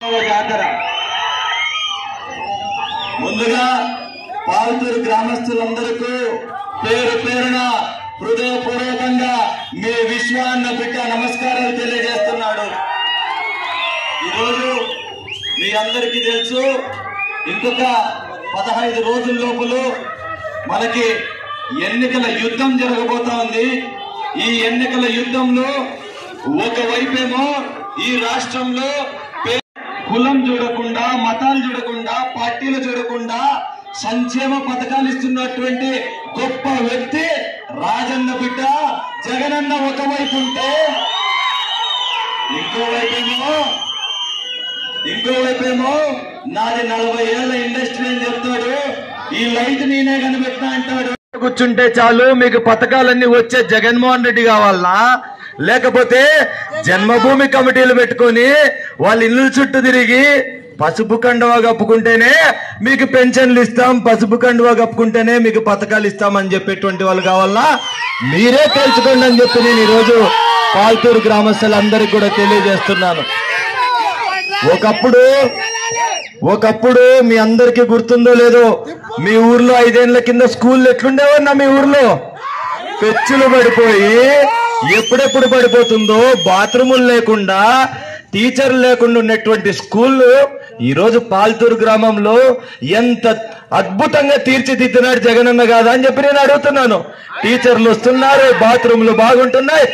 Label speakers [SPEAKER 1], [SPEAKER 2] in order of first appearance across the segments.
[SPEAKER 1] జాతర ముందుగా పాల్తూరు గ్రామస్తులందరికీ పేరు పేరున హృదయపూర్వకంగా మీ విశ్వాన్న బిడ్డ నమస్కారాలు తెలియజేస్తున్నాడు. ఈరోజు మీ అందరికీ తెలుసు, ఇంకొక 15 రోజుల లోపల మనకి ఎన్నికల యుద్ధం జరగబోతా ఉంది. ఈ ఎన్నికల యుద్ధంలో ఒకవైపేమో ఈ రాష్ట్రంలో కులం చూడకుండా, మతాలు చూడకుండా, పార్టీలు చూడకుండా సంక్షేమ పథకాలు ఇస్తున్నటువంటి గొప్ప వ్యక్తి రాజన్న బిడ్డ జగనన్న ఒకవైపు ఉంటే, ఇంకోవైపేమో నాది 40 ఏళ్ల ఇండస్ట్రీ అని చెప్తాడు. ఈ లైట్ నేనే కనిపెట్టినా అంటాడు. కూర్చుంటే చాలు మీకు పథకాలన్నీ వచ్చే జగన్మోహన్ రెడ్డి కావాలనా, లేకపోతే జన్మభూమి కమిటీలు పెట్టుకొని వాళ్ళ ఇల్లు చుట్టూ తిరిగి పసుపు కండువా కప్పుకుంటేనే మీకు పెన్షన్లు ఇస్తాం, పసుపు కండువా కప్పుకుంటేనే మీకు పథకాలు ఇస్తామని చెప్పేటువంటి వాళ్ళు కావాలనా, మీరే తెలుసుకోండి అని చెప్పి నేను ఈరోజు పాల్తూరు గ్రామస్తులందరికీ కూడా తెలియజేస్తున్నాను. ఒకప్పుడు మీ అందరికీ గుర్తుందో లేదో, మీ ఊర్లో 5 ఏళ్ల కింద స్కూల్ ఎట్లుండేవన్నా, మీ ఊర్లో పెచ్చులు పడిపోయి ఎప్పుడెప్పుడు పడిపోతుందో, బాత్రూములు లేకుండా, టీచర్లు లేకుండా ఉన్నటువంటి స్కూళ్ళు ఈరోజు పాల్తూరు గ్రామంలో ఎంత అద్భుతంగా తీర్చిదిద్దినాడు జగనన్న కాదా అని చెప్పి నేను అడుగుతున్నాను. టీచర్లు వస్తున్నారు, బాత్రూములు బాగుంటున్నాయి.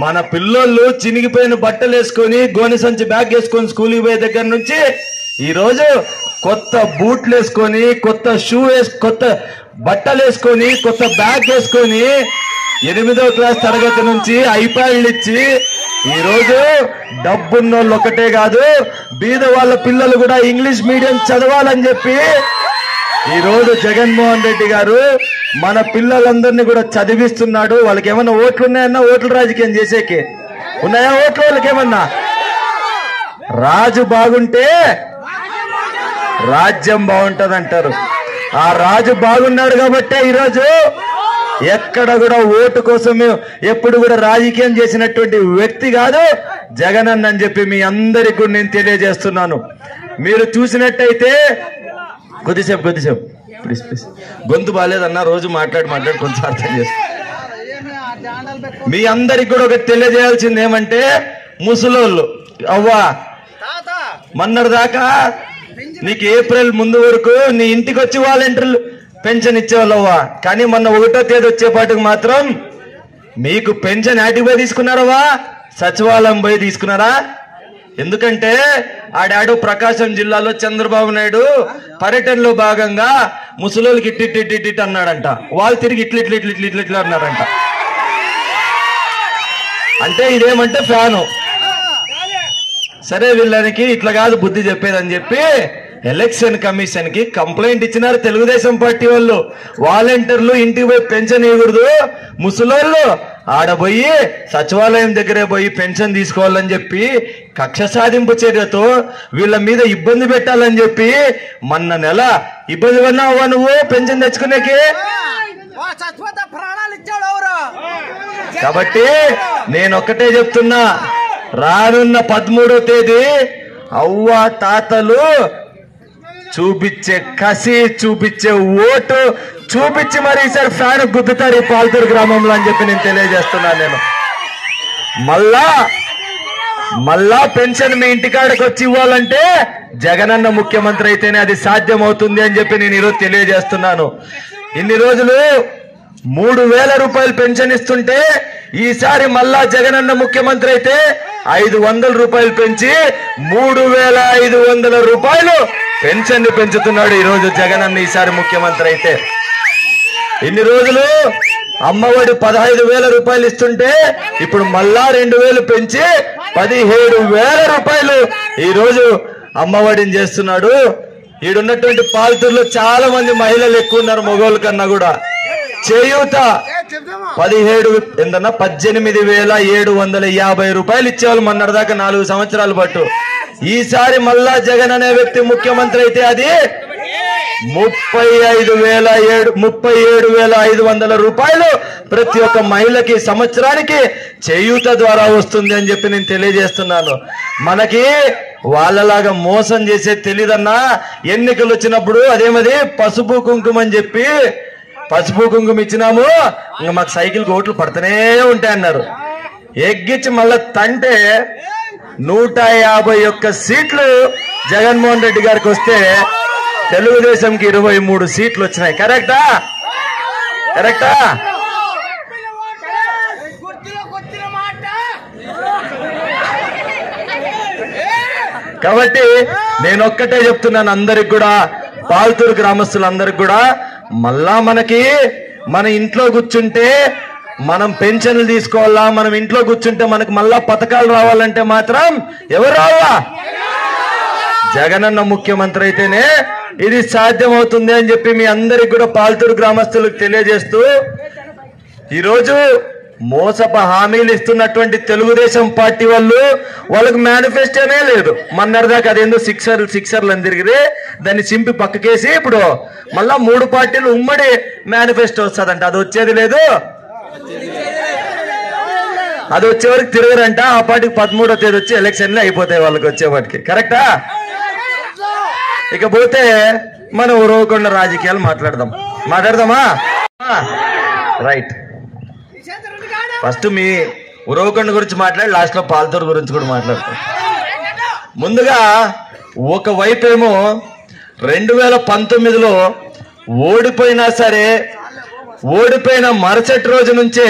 [SPEAKER 1] మన పిల్లోళ్ళు చినిగిపోయిన బట్టలు వేసుకొని, గోనె సంచి బ్యాగ్ వేసుకొని స్కూల్కి పోయే దగ్గర నుంచి ఈరోజు కొత్త బూట్లు వేసుకొని, కొత్త షూ కొత్త బట్టలు వేసుకొని, కొత్త బ్యాగ్ వేసుకొని 8వ క్లాస్ తరగతి నుంచి ఐప్యాడ్లు ఇచ్చి ఈరోజు డబ్బున్నోళ్ళు ఒకటే కాదు, బీద వాళ్ళ పిల్లలు కూడా ఇంగ్లీష్ మీడియం చదవాలని చెప్పి ఈరోజు జగన్మోహన్ రెడ్డి గారు మన పిల్లలందరినీ కూడా చదివిస్తున్నాడు. వాళ్ళకి ఏమన్నా ఓట్లు ఉన్నాయన్నా, ఓట్లు రాజకీయం చేసేకి ఉన్నాయా ఓట్లు? వాళ్ళకి ఏమన్నా రాజు బాగుంటే రాజ్యం బాగుంటది అంటారు. ఆ రాజు బాగున్నాడు కాబట్టే ఈరోజు ఎక్కడ కూడా ఓటు కోసమే ఎప్పుడు కూడా రాజకీయం చేసినటువంటి వ్యక్తి కాదు జగనన్న అని చెప్పి మీ అందరికీ నేను తెలియజేస్తున్నాను. మీరు చూసినట్టయితే కొద్దిసేపు ప్లీజ్ గొంతు బాగాలేదన్నా, రోజు మాట్లాడి కొంచెం అర్థం చేస్తా. మీ అందరికి కూడా ఒకటి తెలియజేయాల్సింది ఏమంటే, ముసలోళ్ళు అవ్వా మొన్నటి దాకా నీకు ఏప్రిల్ ముందు వరకు నీ ఇంటికి వచ్చి వాలంటీర్లు పెన్షన్ ఇచ్చేవాళ్ళవ్వా, కానీ మొన్న 1వ తేదీ వచ్చేపాటికి మాత్రం మీకు పెన్షన్ యాటికి పోయి తీసుకున్నారవ్వా? సచివాలయం పోయి తీసుకున్నారా? ఎందుకంటే ఆడాడు ప్రకాశం జిల్లాలో చంద్రబాబు నాయుడు పర్యటనలో భాగంగా ముసలోళ్ళకి ఇట్టి అన్నాడంట, వాళ్ళు తిరిగి ఇట్లా అన్నారంట. అంటే ఇదేమంటే ఫ్యాను. సరే వీళ్ళకి ఇట్లా కాదు బుద్ధి చెప్పేదని చెప్పి ఎలక్షన్ కమిషన్ కి కంప్లైంట్ ఇచ్చినారు తెలుగుదేశం పార్టీ వాళ్ళు. వాలంటీర్లు ఇంటికి పోయి పెన్షన్ ఇవ్వకూడదు, ముసలోళ్ళు ఆడబోయి సచివాలయం దగ్గరే పోయి పెన్షన్ తీసుకోవాలని చెప్పి కక్ష సాధింపు చర్యతో వీళ్ళ మీద ఇబ్బంది పెట్టాలని చెప్పి మొన్న నెల ఇబ్బంది పడినావా నువ్వు పెన్షన్ తెచ్చుకునేకి? కాబట్టి నేను ఒక్కటే చెప్తున్నా, రానున్న 13వ తేదీ అవ్వ తాతలు చూపించే కసి, చూపించే ఓటు చూపించి మరి ఈసారి ఫ్యాన్ గుద్దుతారు ఈ పాల్తూరు గ్రామంలో అని చెప్పి నేను తెలియజేస్తున్నాను. నేను మళ్ళా పెన్షన్ మీ ఇంటికాడకు వచ్చి ఇవ్వాలంటే జగనన్న ముఖ్యమంత్రి అయితేనే అది సాధ్యం అవుతుంది అని చెప్పి నేను ఈరోజు తెలియజేస్తున్నాను. ఇన్ని రోజులు 3000 రూపాయలు పెన్షన్ ఇస్తుంటే ఈసారి మళ్ళా జగనన్న ముఖ్యమంత్రి అయితే 500 రూపాయలు పెంచి 3500 రూపాయలు పెన్షన్ పెంచుతున్నాడు ఈరోజు జగనన్న ఈసారి ముఖ్యమంత్రి అయితే. ఇన్ని రోజులు అమ్మఒడి 15,000 రూపాయలు ఇస్తుంటే ఇప్పుడు మళ్ళా 2,000 పెంచి 17,000 రూపాయలు ఈరోజు అమ్మఒడిని చేస్తున్నాడు. ఈడున్నటువంటి పాల్తూరులో చాలా మంది మహిళలు ఎక్కువ ఉన్నారు మగవాళ్ళ కన్నా కూడా. చేయూత 18,750 రూపాయలు ఇచ్చేవాళ్ళు మొన్నటిదాకా 4 సంవత్సరాల పాటు. ఈసారి మళ్ళా జగన్ అనే వ్యక్తి ముఖ్యమంత్రి అయితే అది 37,500 రూపాయలు ప్రతి ఒక్క మహిళకి సంవత్సరానికి చేయూత ద్వారా వస్తుంది అని చెప్పి నేను తెలియజేస్తున్నాను. మనకి వాళ్ళలాగా మోసం చేసే తెలీదన్నా. ఎన్నికలు వచ్చినప్పుడు అదేమది పసుపు కుంకుమ అని చెప్పి పసుపు కుంకుమ ఇచ్చినాము, ఇంకా మాకు సైకిల్ ఓట్లు పడుతూనే ఉంటాయన్నారు. ఎగ్గిచ్చి మళ్ళా తంటే 151 సీట్లు జగన్మోహన్ రెడ్డి గారికి వస్తే తెలుగుదేశంకి 23 సీట్లు వచ్చినాయి. కరెక్టా? కరెక్టా? కాబట్టి నేను ఒక్కటే చెప్తున్నాను అందరికి కూడా, పాల్తూరు గ్రామస్తులందరికి కూడా, మళ్ళా మన ఇంట్లో కూర్చుంటే మనం పెన్షన్లు తీసుకోవాలా, మనం ఇంట్లో కూర్చుంటే మనకు మళ్ళా పథకాలు రావాలంటే మాత్రం ఎవరు రావాలా? జగనన్న ముఖ్యమంత్రి అయితేనే ఇది సాధ్యమవుతుంది అని చెప్పి మీ అందరికి కూడా పాల్తూరు గ్రామస్తులకు తెలియజేస్తూ, ఈరోజు మోసప హామీలు ఇస్తున్నటువంటి తెలుగుదేశం పార్టీ వాళ్ళకు మేనిఫెస్టోనే లేదు. మొన్నటిదాకా అదేందో సిక్సర్లు అని తిరిగితే దాన్ని చింపి పక్కకేసి ఇప్పుడు మళ్ళా 3 పార్టీలు ఉమ్మడి మేనిఫెస్టో వస్తుందంట. అది వచ్చేది లేదు, అది వచ్చే వరకు తిరగరంట. ఆ పార్టీకి 13వ తేదీ వచ్చి ఎలక్షన్లు అయిపోతాయి వాళ్ళకి వచ్చేవాటికి. కరెక్టా? ఇకపోతే మనం ఉరవకొండ రాజకీయాలు మాట్లాడదామా? రైట్. ఫస్ట్ మీ ఉరవకొండ గురించి మాట్లాడి లాస్ట్ లో పాల్తూరు గురించి కూడా మాట్లాడతాం. ముందుగా ఒకవైపు ఏమో 2019లో ఓడిపోయినా సరే, ఓడిపోయిన మరుసటి రోజు నుంచే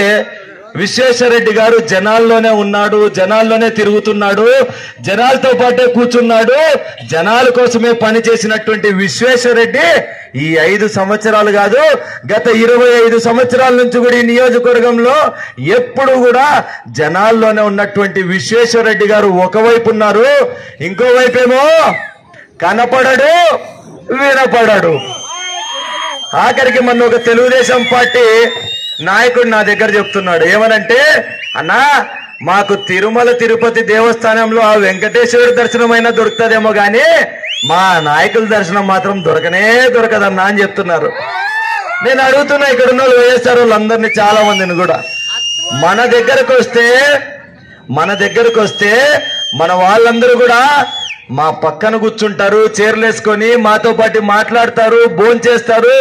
[SPEAKER 1] విశ్వేశ్వరరెడ్డి గారు జనాల్లోనే ఉన్నాడు, జనాల్లోనే తిరుగుతున్నాడు, జనాలతో పాటే కూర్చున్నాడు, జనాల కోసమే పనిచేసినటువంటి విశ్వేశ్వరరెడ్డి ఈ 5 సంవత్సరాలు కాదు, గత 25 సంవత్సరాల నుంచి కూడా ఈ నియోజకవర్గంలో ఎప్పుడు కూడా జనాల్లోనే ఉన్నటువంటి విశ్వేశ్వరరెడ్డి గారు ఒకవైపు ఉన్నారు, ఇంకోవైపేమో కనపడడు, వినపడడు. ఆఖరికి మొన్న ఒక తెలుగుదేశం పార్టీ నాయకుడు నా దగ్గర చెప్తున్నాడు, ఏమనంటే, అన్నా మాకు తిరుమల తిరుపతి దేవస్థానంలో ఆ వెంకటేశ్వరుడి దర్శనం అయినా దొరుకుతుందేమో గాని మా నాయకుల దర్శనం మాత్రం దొరకదన్నా అని చెప్తున్నారు. నేను అడుగుతున్నా ఇక్కడ ఉన్న వైఎస్ఆర్ వాళ్ళందరినీ, చాలా మందిని కూడా, మన దగ్గరకు వస్తే మన వాళ్ళందరూ కూడా మా పక్కన కూర్చుంటారు, చైర్లు వేసుకొని మాతో పాటు మాట్లాడతారు, భోంచేస్తారు,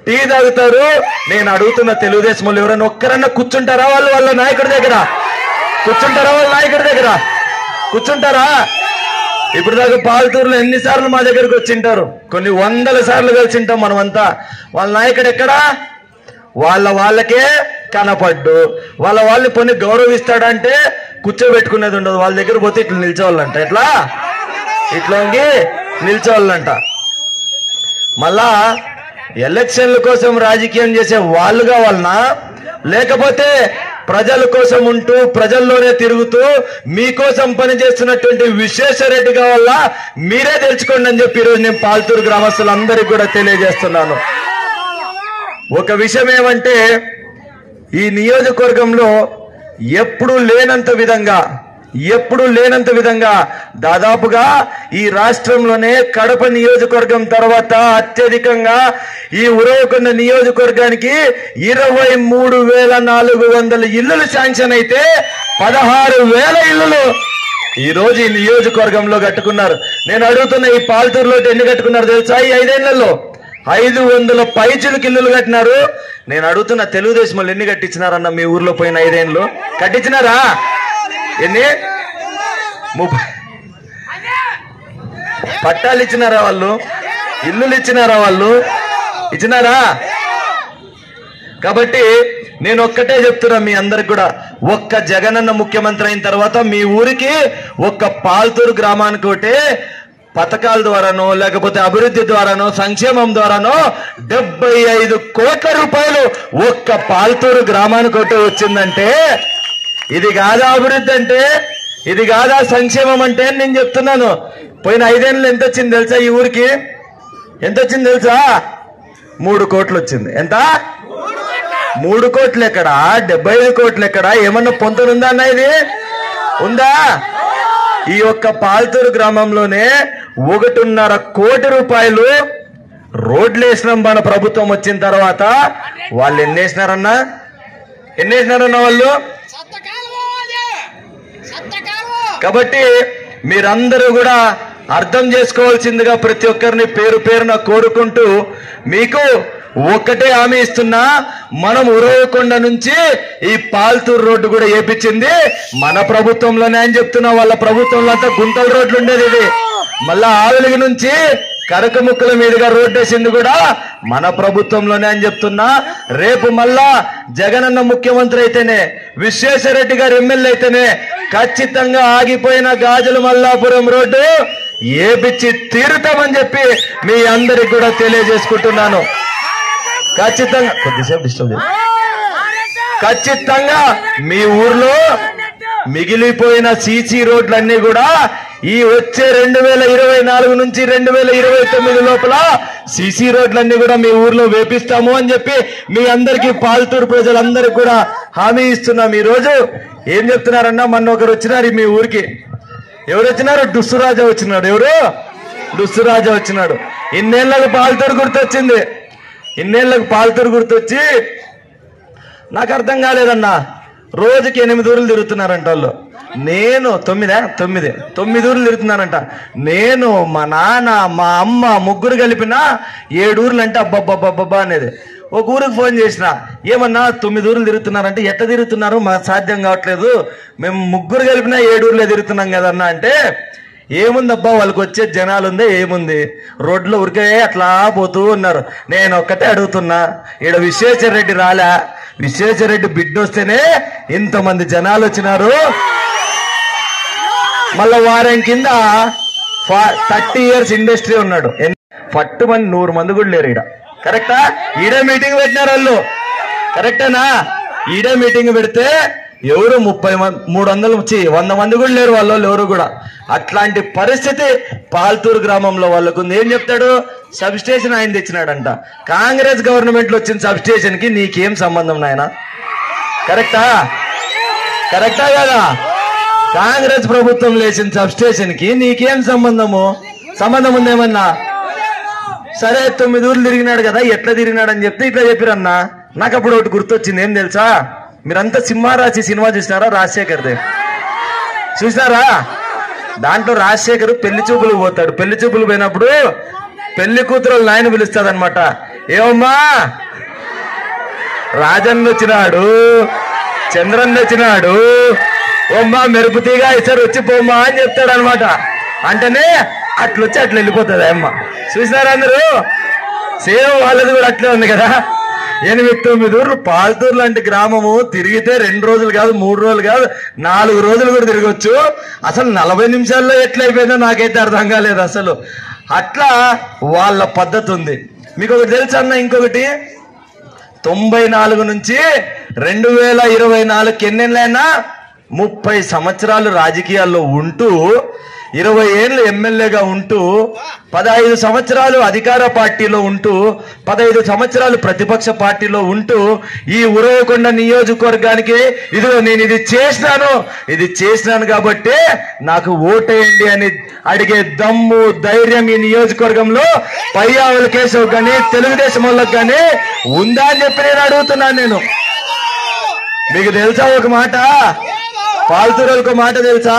[SPEAKER 1] టీ తాగుతారు. నేను అడుగుతున్న తెలుగుదేశం వాళ్ళు ఎవరైనా ఒక్కరన్నా కూర్చుంటారా? వాళ్ళ నాయకుడి దగ్గర కూర్చుంటారా? వాళ్ళ నాయకుడి దగ్గర కూర్చుంటారా? ఇప్పుడు దాకా పాల్తూరులో ఎన్నిసార్లు మా దగ్గరకు వచ్చింటారు, కొన్ని 100 సార్లు కలిసింటాం మనమంతా. వాళ్ళ నాయకుడు ఎక్కడా? వాళ్ళకే కనపడ్డు. వాళ్ళని కొన్ని గౌరవిస్తాడంటే కూర్చోబెట్టుకునేది ఉండదు. వాళ్ళ దగ్గర పోతే ఇట్లా నిల్చోవాలంట, ఇట్లా నిల్చోవాలంట. మళ్ళా ఎలక్షన్ల కోసం రాజకీయం చేసే వాళ్ళు కావాలనా, లేకపోతే ప్రజల కోసం ఉంటూ ప్రజల్లోనే తిరుగుతూ మీకోసం పనిచేస్తున్నటువంటి విశ్వేశ్వరరెడ్డి కావాలా? మీరే తెలుసుకోండి అని చెప్పి ఈరోజు నేను పాల్తూరు గ్రామస్తులందరికీ కూడా తెలియజేస్తున్నాను. ఒక విషయం ఏమంటే, ఈ నియోజకవర్గంలో ఎప్పుడూ లేనంత విధంగా దాదాపుగా ఈ రాష్ట్రంలోనే కడప నియోజకవర్గం తర్వాత అత్యధికంగా ఈ ఉరవకొండ నియోజకవర్గానికి 23,400 ఇళ్లు శాంక్షన్ అయితే 16,000 ఇళ్లు ఈ రోజు ఈ నియోజకవర్గంలో కట్టుకున్నారు. నేను అడుగుతున్న, ఈ పాల్తూరులో ఎన్ని కట్టుకున్నారు తెలుసా? ఈ 5 ఏళ్లలో 500 పైచులకు ఇల్లులు కట్టినారు. నేను అడుగుతున్న, తెలుగుదేశం వాళ్ళు ఎన్ని కట్టించినారన్న మీ ఊర్లో పోయిన 5 ఏళ్ళు? కట్టించినారా? ఎన్ని? 30 పట్టాలు ఇచ్చినారా వాళ్ళు? ఇల్లులు ఇచ్చినారా వాళ్ళు? ఇచ్చినారా? కాబట్టి నేను ఒక్కటే చెప్తున్నా మీ అందరికి కూడా, ఒక్క జగనన్న ముఖ్యమంత్రి అయిన తర్వాత మీ ఊరికి, ఒక్క పాల్తూరు గ్రామానికి ఒకటే పథకాల ద్వారానో లేకపోతే అభివృద్ధి ద్వారానో సంక్షేమం ద్వారానో 75 కోట్ల రూపాయలు ఒక్క పాల్తూరు గ్రామానికి ఒకటి వచ్చిందంటే ఇది కాదా అభివృద్ధి అంటే? ఇది కాదా సంక్షేమం అంటే? నేను చెప్తున్నాను. పోయిన 5 ఏళ్ళు ఎంత వచ్చింది తెలుసా? ఈ ఊరికి ఎంత వచ్చింది తెలుసా? 3 కోట్లు వచ్చింది. ఎంత? 3 కోట్లు ఎక్కడా? 75 కోట్లు ఎక్కడా? ఏమన్నా పొంతనుందా అన్న? ఇది ఉందా? ఈ ఒక్క పాల్తూరు గ్రామంలోనే 1.5 కోటి రూపాయలు రోడ్లు వేసినాం మన ప్రభుత్వం వచ్చిన తర్వాత. వాళ్ళు ఎన్ని వేసినారన్నా? వాళ్ళు? కాబట్టి మీరందరూ కూడా అర్థం చేసుకోవాల్సిందిగా ప్రతి ఒక్కరిని పేరు పేరున కోరుకుంటూ మీకు ఒక్కటే హామీ ఇస్తున్నా, మనం ఉరవకొండ నుంచి ఈ పాల్తూరు రోడ్డు కూడా వేపించింది మన ప్రభుత్వంలోనే అని చెప్తున్నా. వాళ్ళ ప్రభుత్వంలో అంతా గుంతల రోడ్లు ఉండేది, ఇది మళ్ళా ఆవిలిగి నుంచి కరకముక్కల మీదుగా రోడ్డు వేసింది కూడా మన ప్రభుత్వంలోనే అని చెప్తున్నా. రేపు మళ్ళా జగనన్న ముఖ్యమంత్రి అయితేనే, విశ్వేశ్వరరెడ్డి గారు ఎమ్మెల్యే అయితేనే ఖచ్చితంగా ఆగిపోయిన గాజుల మల్లాపురం రోడ్డు ఏపిచ్చి తీరుతామని చెప్పి మీ అందరికి కూడా తెలియజేసుకుంటున్నాను. ఖచ్చితంగా కొద్దిసేపు డిస్టర్బ్ చేయండి. ఖచ్చితంగా మీ ఊర్లో మిగిలిపోయిన సీసీ రోడ్లన్నీ కూడా ఈ వచ్చే 2024 నుంచి 2029 లోపల సీసీ రోడ్లన్నీ కూడా మీ ఊర్లో వేపిస్తాము అని చెప్పి మీ అందరికీ పాల్తూరు ప్రజలందరికీ కూడా హామీ ఇస్తున్నాం. ఈ రోజు ఏం చెప్తున్నారన్నా, మొన్న ఒకరు వచ్చినారు మీ ఊరికి. ఎవరు వచ్చినారు? డుస్సురాజా వచ్చినాడు. ఎవరు? డుస్సురాజా వచ్చినాడు. ఇన్నేళ్లకు పాల్తూరు గుర్తొచ్చింది. ఇన్నేళ్లకు పాల్తూరు గుర్తొచ్చి నాకు అర్థం కాలేదన్నా, రోజుకి 8 ఊర్లు తిరుగుతున్నారంట వాళ్ళు. నేను 9 ఊర్లు తిరుగుతున్నానంట. నేను, మా నాన్న, మా అమ్మ ముగ్గురు కలిపిన 7 ఊర్లు అంటే అబ్బబ్బబ్బబ్బా అనేది. ఒక ఊరికి ఫోన్ చేసిన, ఏమన్నా 9 ఊర్లు తిరుగుతున్నారంటే ఎట్లా తిరుగుతున్నారు, మాకు సాధ్యం కావట్లేదు, మేము ముగ్గురు కలిపిన 7 ఊర్లే తిరుగుతున్నాం కదన్నా అంటే, ఏముందబ్బా వాళ్ళకి వచ్చే జనాలు ఉందే, ఏముంది రోడ్లో ఉరికే అట్లా పోతూ ఉన్నారు. నేను ఒక్కటే అడుగుతున్నా, ఈడ విశ్వేశ్వరరెడ్డి రాలే, విశ్వేశ్వరరెడ్డి బిడ్డ వస్తేనే ఇంతమంది జనాలు వచ్చినారు. మళ్ళా వారం కింద 30 years ఇండస్ట్రీ ఉన్నాడు, పట్టుమని 100 మంది కూడా లేరు ఈడ. కరెక్టా? ఈడే మీటింగ్ పెట్టినారు వాళ్ళు. కరెక్టేనా? ఈడే మీటింగ్ పెడితే ఎవరు 100 మంది కూడా లేరు వాళ్ళు ఎవరు కూడా. అట్లాంటి పరిస్థితి పాల్తూరు గ్రామంలో వాళ్ళకు ఉంది. ఏం చెప్తాడు? సబ్ స్టేషన్ ఆయన తెచ్చినాడంట. కాంగ్రెస్ గవర్నమెంట్ లో వచ్చిన సబ్ స్టేషన్ కి నీకేం సంబంధం నాయన? కరెక్టా? కరెక్టా కదా? కాంగ్రెస్ ప్రభుత్వం లేచిన సబ్ స్టేషన్ కి నీకేం సంబంధము? సంబంధం ఉందేమన్నా? సరే 9 ఊర్లు తిరిగినాడు కదా, ఎట్లా తిరిగినాడు అని చెప్తే ఇట్లా చెప్పిరన్నా. నాకు అప్పుడు ఒకటి గుర్తొచ్చింది. ఏం తెలుసా? మీరంతా సింహారాశి సినిమా చూసినారా? రాజశేఖర్ది చూసినారా? దాంట్లో రాజశేఖర్ పెళ్లి చూపులు పోతాడు. పెళ్లి చూపులు పోయినప్పుడు పెళ్లి కూతురు నాయన పిలుస్తాడు అనమాట. ఏమమ్మా, రాజన్న వచ్చినాడు, చంద్రన్న వచ్చినాడు, ఓమ్మా మెరుపుతీగా ఇసారి వచ్చిపోమ్మా అని చెప్తాడు అనమాట. అంటేనే అట్లొచ్చి అట్లా వెళ్ళిపోతుంది అమ్మ. చూసినారా అందరూ? సేమ్ వాళ్ళది కూడా అట్లే ఉంది కదా. 8-9 ఊర్లు పాల్తూరు లాంటి గ్రామము తిరిగితే 2 రోజులు కాదు, 3 రోజులు కాదు, 4 రోజులు కూడా తిరగచ్చు. అసలు 40 నిమిషాల్లో ఎట్లయిపోయిందో నాకైతే అర్థం కాలేదు అసలు. అట్లా వాళ్ళ పద్ధతి ఉంది. మీకు ఒకటి తెలుసా అన్న? ఇంకొకటి, 94 నుంచి 2024 ఎన్నెళ్ళైనా 30 సంవత్సరాలు రాజకీయాల్లో ఉంటూ, 20 ఏళ్ళు ఎమ్మెల్యేగా ఉంటూ, 15 సంవత్సరాలు అధికార పార్టీలో ఉంటూ, 15 సంవత్సరాలు ప్రతిపక్ష పార్టీలో ఉంటూ, ఈ ఉరవకొండ నియోజకవర్గానికి ఇదిగో నేను ఇది చేసినాను కాబట్టి నాకు ఓటేయండి అని అడిగే దమ్ము, ధైర్యం ఈ నియోజకవర్గంలో పయ్యావుల కేశవ్ కానీ తెలుగుదేశం వాళ్ళకి కానీ ఉందా అని చెప్పి నేను అడుగుతున్నాను. నేను మీకు తెలుసా ఒక మాట? పాల్తూరులకు మాట తెలుసా?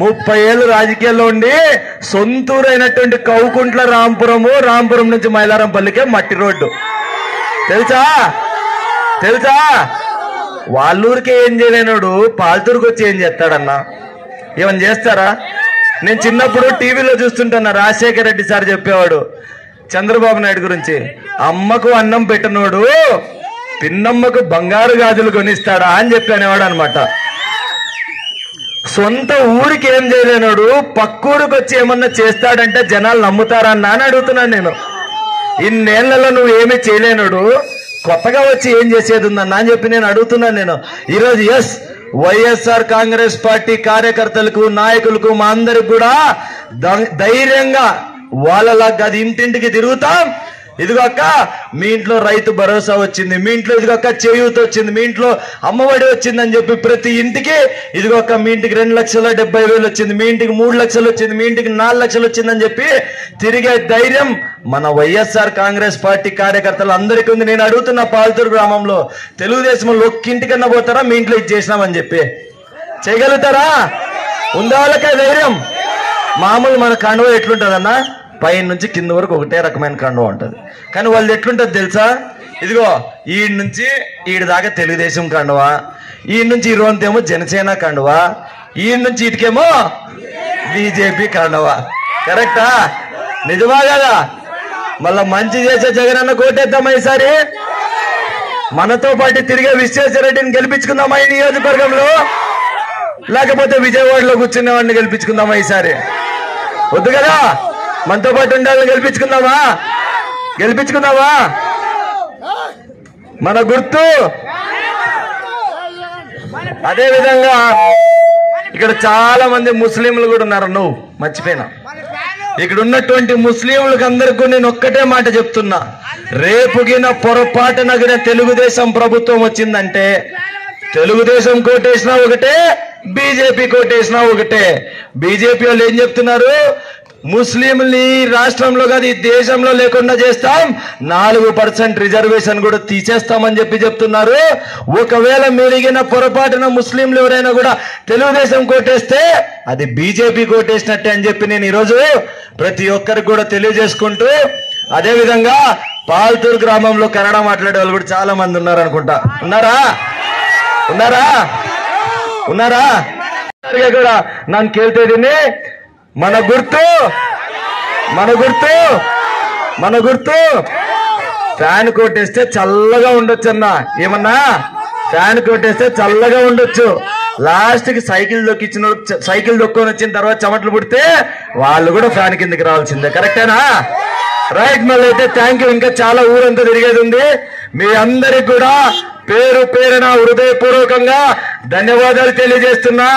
[SPEAKER 1] 30 ఏళ్ళు రాజకీయాల్లో ఉండి సొంతూరు అయినటువంటి కౌకుంట్ల రాంపురం నుంచి మైలారంపల్లికే మట్టి రోడ్డు. తెలుసా? వాళ్ళూరికే ఏం చేయలేనాడు పాల్తూరుకు వచ్చి ఏం చేస్తాడన్నా? ఏమని చేస్తారా? నేను చిన్నప్పుడు టీవీలో చూస్తుంటున్నా, రాజశేఖర రెడ్డి సార్ చెప్పేవాడు చంద్రబాబు నాయుడు గురించి, అమ్మకు అన్నం పెట్టనోడు పిన్నమ్మకు బంగారు గాజులు కొనిస్తాడా అని చెప్పి అనేవాడు అనమాట. సొంత ఊరికి ఏం చేయలేనాడు పక్కూరికి వచ్చి ఏమన్నా చేస్తాడంటే జనాలు నమ్ముతారా అన్నా అని అడుగుతున్నాను నేను. ఇన్నేళ్లలో నువ్వు ఏమీ చేయలేనాడు కొత్తగా వచ్చి ఏం చేసేది ఉందన్నా అని చెప్పి నేను అడుగుతున్నాను నేను. ఈరోజు వైఎస్ఆర్ కాంగ్రెస్ పార్టీ కార్యకర్తలకు, నాయకులకు, మా అందరికి కూడా ధైర్యంగా వాళ్ళలాగా అది ఇంటింటికి తిరుగుతాం. ఇదిగో అక్క మీ ఇంట్లో రైతు భరోసా వచ్చింది, మీ ఇంట్లో ఇదిగో అక్క చేయూత వచ్చింది, మీ ఇంట్లో అమ్మఒడి వచ్చిందని చెప్పి ప్రతి ఇంటికి ఇదిగో అక్క మీ ఇంటికి 2,70,000 వచ్చింది, మీ ఇంటికి 3 లక్షలు వచ్చింది, మీ ఇంటికి 4 లక్షలు వచ్చిందని చెప్పి తిరిగే ధైర్యం మన వైఎస్ఆర్ కాంగ్రెస్ పార్టీ కార్యకర్తలు అందరికీ ఉంది. నేను అడుగుతున్న పాల్తూరు గ్రామంలో తెలుగుదేశంలో ఒక్కింటికన్నా పోతారా మీ ఇంట్లో ఇది చేసినామని చెప్పి? చేయగలుగుతారా? ఉందా వాళ్ళకే ధైర్యం? మామూలు మన కండువ ఎట్లుంటది అన్న, పైన నుంచి కింద వరకు ఒకటే రకమైన కండువ ఉంటది. కానీ వాళ్ళు ఎట్లుంటది తెలుసా, ఇదిగో ఈడి నుంచి ఈడి దాకా తెలుగుదేశం కండువ, ఈడి నుంచి ఈ రోజేమో జనసేన కండువ, ఈడి నుంచి ఇటుకేమో బీజేపీ కండువ. కరెక్టా? నిజమా కదా? మళ్ళా మంచి చేసే జగనన్న కోటేద్దామా ఈసారి? మనతో పాటు తిరిగే విశ్వేశ్వరరెడ్డిని గెలిపించుకుందామా ఈ నియోజకవర్గంలో? లేకపోతే విజయవాడలో కూర్చునే వాడిని గెలిపించుకుందామా ఈసారి? వద్దు కదా, మనతో పాటు ఉండాలని గెలిపించుకుందామా? గెలిపించుకుందామా? మన గుర్తు. అదే విధంగా ఇక్కడ చాలా మంది ముస్లింలు కూడా ఉన్నారు, నువ్వు మర్చిపోయినా. ఇక్కడ ఉన్నటువంటి ముస్లింలకు అందరికీ నేను ఒక్కటే మాట చెప్తున్నా, రేపుగిన పొరపాటునగిన తెలుగుదేశం ప్రభుత్వం వచ్చిందంటే తెలుగుదేశం కోటేసినా ఒకటే, బీజేపీ కోటేసినా ఒకటే. బీజేపీ వాళ్ళు ఏం చెప్తున్నారు, ముస్లింని రాష్ట్రంలో కాదు ఈ దేశంలో లేకుండా చేస్తాం, 4% రిజర్వేషన్ కూడా తీసేస్తామని చెప్తున్నారు. ఒకవేళ మీరిగిన పొరపాటున ముస్లింలు ఎవరైనా కూడా తెలుగుదేశం కోటేస్తే అది బీజేపీ కోటేసినట్టే అని చెప్పి నేను ఈరోజు ప్రతి ఒక్కరికి కూడా తెలియజేసుకుంటూ, అదే విధంగా పాల్తూరు గ్రామంలో కన్నడ మాట్లాడే వాళ్ళు కూడా చాలా మంది ఉన్నారు అనుకుంటా. ఉన్నారా? ఉన్నారా? ఉన్నారా? కూడా ನಾನು ಕೇಳ್ತಿದ್ದೀನಿ, మన గుర్తు మన గుర్తు మన గుర్తు ఫ్యాన్ కొట్టేస్తే చల్లగా ఉండొచ్చు అన్న. ఏమన్నా ఫ్యాన్ కొట్టేస్తే చల్లగా ఉండొచ్చు. లాస్ట్ కి సైకిల్ దొక్కొని వచ్చిన తర్వాత చెమటలు పుడితే వాళ్ళు కూడా ఫ్యాన్ కిందకి రావాల్సిందే. కరెక్టేనా? రైట్. మళ్ళీ అయితే థ్యాంక్ యూ. ఇంకా చాలా ఊరంతా తిరిగేది ఉంది. మీ అందరికి కూడా పేరు పేరున హృదయపూర్వకంగా ధన్యవాదాలు తెలియజేస్తున్నా.